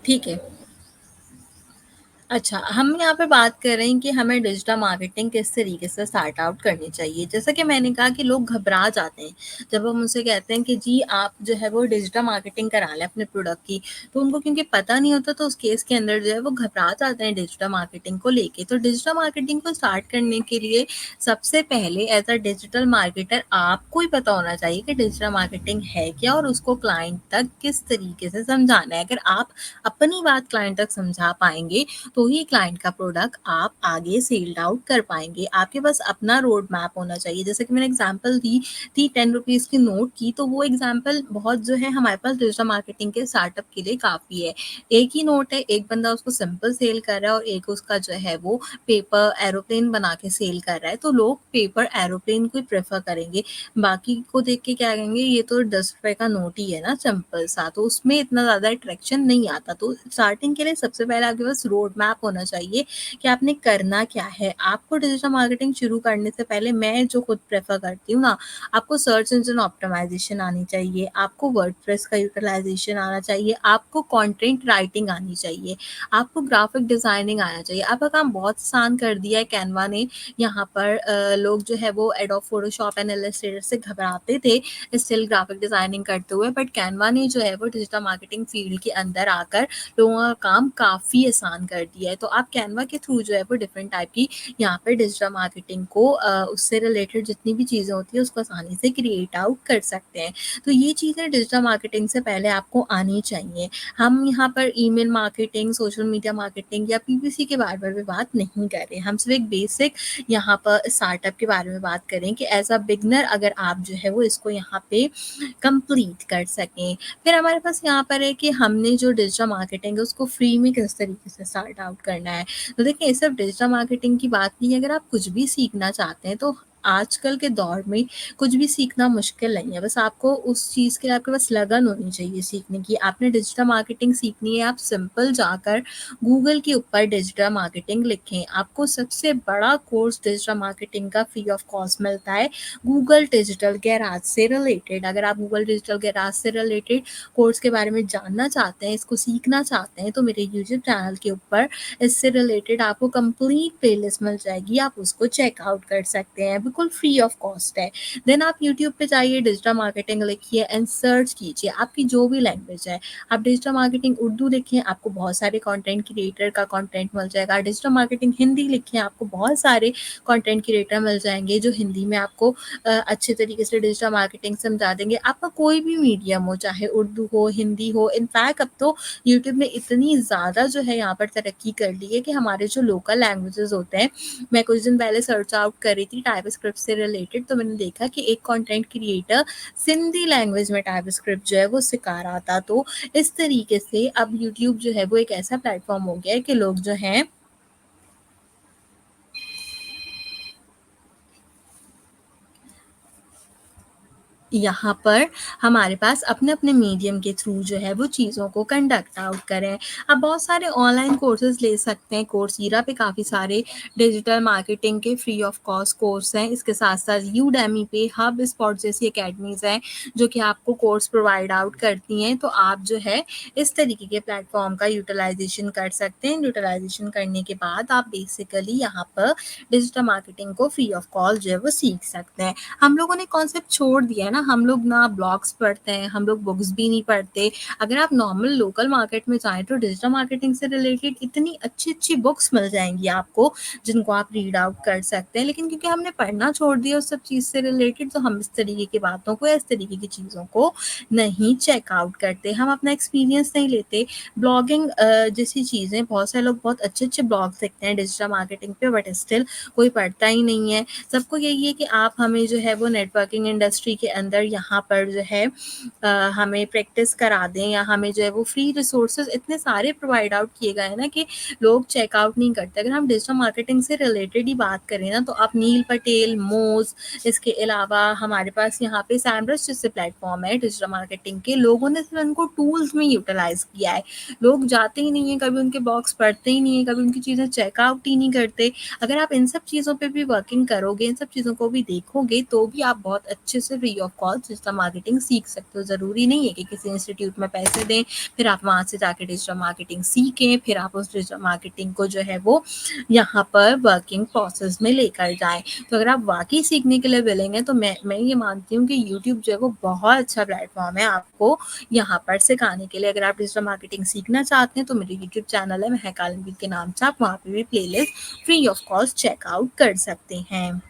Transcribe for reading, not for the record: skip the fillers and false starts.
ठीक है। अच्छा, हम यहाँ पे बात कर रहे हैं कि हमें डिजिटल मार्केटिंग किस तरीके से स्टार्ट आउट करनी चाहिए। जैसा कि मैंने कहा कि लोग घबरा जाते हैं, जब हम उनसे कहते हैं कि जी आप जो है वो डिजिटल मार्केटिंग करा लें अपने प्रोडक्ट की, तो उनको क्योंकि पता नहीं होता तो उस केस के अंदर जो है वो घबरा जाते हैं डिजिटल मार्केटिंग को लेके। तो डिजिटल मार्केटिंग को स्टार्ट करने के लिए सबसे पहले एज़ अ डिजिटल मार्केटर आपको ही पता होना चाहिए कि डिजिटल मार्केटिंग है क्या और उसको क्लाइंट तक किस तरीके से समझाना है। अगर आप अपनी बात क्लाइंट तक समझा पाएँगे तो ही क्लाइंट का प्रोडक्ट आप आगे सेल्ड आउट कर पाएँगे। आपके पास अपना रोड मैप होना चाहिए। जैसे कि मैंने एग्ज़ाम्पल दी थी ₹10 की नोट की, तो वो एग्ज़ाम्पल बहुत जो है हमारे पास डिजिटल मार्केटिंग के स्टार्टअप के लिए काफ़ी है। एक ही नोट है, एक बंदा उसको सिंपल सेल कर रहा है और एक उसका जो है वो पेपर एरोप्लेन बना के सेल कर रहा है, तो लोग पेपर एरोप्लेन को ही प्रेफ़र करेंगे। बाकी को देख के क्या कहेंगे ये तो ₹10 का नोट ही है ना सिंपल सा, तो उसमें इतना ज़्यादा अट्रैक्शन नहीं आता। तो स्टार्टिंग के लिए सबसे पहले आपके पास रोड मैप होना चाहिए कि आपने करना क्या है। आपको डिजिटल मार्केटिंग शुरू करने से पहले मैं जो खुद प्रेफ़र करती हूँ ना, आपको सर्च इंजन ऑप्टिमाइज़ेशन आनी चाहिए, आपको वर्डप्रेस का यूटिलाइज़ेशन आना चाहिए, आपको कंटेंट राइटिंग आनी चाहिए, आपको ग्राफ़िक डिज़ाइनिंग आना चाहिए। आपका काम बहुत आसान कर दिया है कैनवा ने। यहाँ पर लोग जो है वो एडोब फ़ोटोशॉप एंड इलस्ट्रेटर से घबराते थे स्टिल ग्राफ़िक डिज़ाइनिंग करते हुए, बट कैनवा ने जो है वो डिजिटल मार्केटिंग फ़ील्ड के अंदर आकर लोगों का काम काफ़ी आसान कर दिया है। तो आप कैनवा के थ्रू जो है वो डिफरेंट टाइप की यहाँ पे डिजिटल मार्केटिंग को उससे रिलेटेड जितनी भी चीज़ें होती हैं उसको आसानी से क्रिएट आउट कर सकते हैं। तो ये चीज़ें डिजिटल मार्केटिंग से पहले आपको आनी चाहिए। हम यहाँ पर email marketing, social media marketing या पीपीसी के बारे में बात नहीं कर रहे। हम सिर्फ एक बेसिक यहाँ पर स्टार्टअप के बारे में बात करें कि एज़ अ बिगिनर अगर आप जो है वो इसको यहाँ पे कंप्लीट कर सकें। फिर हमारे पास यहाँ पर है कि हमने जो डिजिटल मार्केटिंग है उसको फ्री में किस तरीके से स्टार्ट आउट करना है। तो देखिए सिर्फ डिजिटल मार्केटिंग की बात नहीं है, अगर आप कुछ भी सीखना चाहते हैं तो आजकल के दौर में कुछ भी सीखना मुश्किल नहीं है। बस आपको उस चीज़ के लिए आपके पास लगन होनी चाहिए सीखने की। आपने डिजिटल मार्केटिंग सीखनी है, आप सिंपल जाकर गूगल के ऊपर डिजिटल मार्केटिंग लिखें। आपको सबसे बड़ा कोर्स डिजिटल मार्केटिंग का फ्री ऑफ कॉस्ट मिलता है गूगल डिजिटल गैराज से रिलेटेड। अगर आप गूगल डिजिटल गैराज से रिलेटेड कोर्स के बारे में जानना चाहते हैं, इसको सीखना चाहते हैं, तो मेरे यूट्यूब चैनल के ऊपर इससे रिलेटेड आपको कंप्लीट प्लेलिस्ट मिल जाएगी, आप उसको चेकआउट कर सकते हैं, बिल्कुल फ्री ऑफ कॉस्ट है। देन आप यूट्यूब पे जाइए, डिजिटल मार्केटिंग लिखिए एंड सर्च कीजिए, आपकी जो भी लैंग्वेज है। आप डिजिटल मार्केटिंग उर्दू लिखें, आपको बहुत सारे कंटेंट क्रिएटर का कंटेंट मिल जाएगा। डिजिटल मार्केटिंग हिंदी लिखें, आपको बहुत सारे कंटेंट क्रिएटर मिल जाएंगे जो हिंदी में आपको अच्छे तरीके से डिजिटल मार्केटिंग समझा देंगे। आपका कोई भी मीडियम हो, चाहे उर्दू हो, हिंदी हो, इनफैक्ट अब तो यूट्यूब ने इतनी ज़्यादा जो है यहाँ पर तरक्की कर ली है कि हमारे जो लोकल लैंग्वेजेस होते हैं, मैं कुछ दिन पहले सर्च आउट कर रही थी टाइपस्क्रिप्ट से रिलेटेड, तो मैंने देखा कि एक कंटेंट क्रिएटर सिंधी लैंग्वेज में टाइपस्क्रिप्ट जो है वो सिखा रहा था। तो इस तरीके से अब यूट्यूब जो है वो एक ऐसा प्लेटफॉर्म हो गया है कि लोग जो हैं यहाँ पर हमारे पास अपने-अपने मीडियम के थ्रू जो है वो चीज़ों को कंडक्ट आउट करें। आप बहुत सारे ऑनलाइन कोर्सेज़ ले सकते हैं, कोर्सेरा पे काफ़ी सारे डिजिटल मार्केटिंग के फ्री ऑफ कॉस्ट कोर्स हैं। इसके साथ-साथ यूडेमी पे हब स्पॉट जैसी अकेडमीज़ हैं, जो कि आपको कोर्स प्रोवाइड आउट करती हैं। तो आप जो है इस तरीके के प्लेटफ़ॉर्म का यूटिलाइज़ेशन कर सकते हैं। यूटिलाइज़ेशन करने के बाद आप बेसिकली यहाँ पर डिजिटल मार्केटिंग को फ्री ऑफ कॉस्ट जो है वो सीख सकते हैं। हम लोगों ने कॉन्सेप्ट छोड़ दिया है ना, हम लोग ना ब्लॉग्स पढ़ते हैं, हम लोग बुक्स भी नहीं पढ़ते। अगर आप नॉर्मल लोकल मार्केट में जाएँ तो डिजिटल मार्केटिंग से रिलेटेड इतनी अच्छी-अच्छी बुक्स मिल जाएँगी आपको, जिनको आप रीड आउट कर सकते हैं। लेकिन क्योंकि हमने पढ़ना छोड़ दिया उस सब चीज़ से रिलेटेड, तो हम इस तरीके की बातों को या इस तरीके की चीज़ों को नहीं चेक आउट करते। हम अपना एक्सपीरियंस नहीं लेते। ब्लॉगिंग जैसी चीज़ें बहुत सारे लोग बहुत अच्छे-अच्छे ब्लॉग्स लिखते हैं डिजिटल मार्केटिंग पे, बट स्टिल कोई पढ़ता ही नहीं है। सबको यही है कि आप हमें जो है वो नेटवर्किंग इंडस्ट्री के अंदर यहाँ पर जो है हमें प्रैक्टिस करा दें, या हमें जो है वो फ्री रिसोर्सेज इतने सारे प्रोवाइड आउट किए गए हैं ना कि लोग चेकआउट नहीं करते। अगर हम डिजिटल मार्केटिंग से रिलेटेड ही बात करें ना, तो आप नील पटेल, मोज, इसके अलावा हमारे पास यहाँ पे सैमरस जैसे प्लेटफॉर्म है डिजिटल मार्केटिंग के, लोगों ने सिर्फ उनको टूल्स में यूटिलाइज किया है। लोग जाते ही नहीं है, कभी उनके बॉक्स पढ़ते ही नहीं है, कभी उनकी चीज़ें चेकआउट ही नहीं करते। अगर आप इन सब चीज़ों पे भी वर्किंग करोगे, इन सब चीज़ों को भी देखोगे, तो भी आप बहुत अच्छे से free of cost digital marketing सीख सकते हो। ज़रूरी नहीं है कि किसी इंस्टीट्यूट में पैसे दें, फिर आप वहाँ से जाके डिजिटल मार्केटिंग सीखें, फिर आप उस डिजिटल मार्केटिंग को जो है वो यहाँ पर वर्किंग प्रोसेस में लेकर जाएँ। तो अगर आप वाक़ई सीखने के लिए विलिंग हैं, तो मैं ये मानती हूँ कि यूट्यूब जो है वो बहुत अच्छा प्लेटफ़ॉर्म है आपको यहाँ पर सिखाने के लिए। अगर आप डिजिटल मार्केटिंग सीखना चाहते हैं, तो मेरे यूट्यूब चैनल है महक आलमगीर के नाम से, आप वहाँ पे भी playlist free of cost check out कर सकते हैं।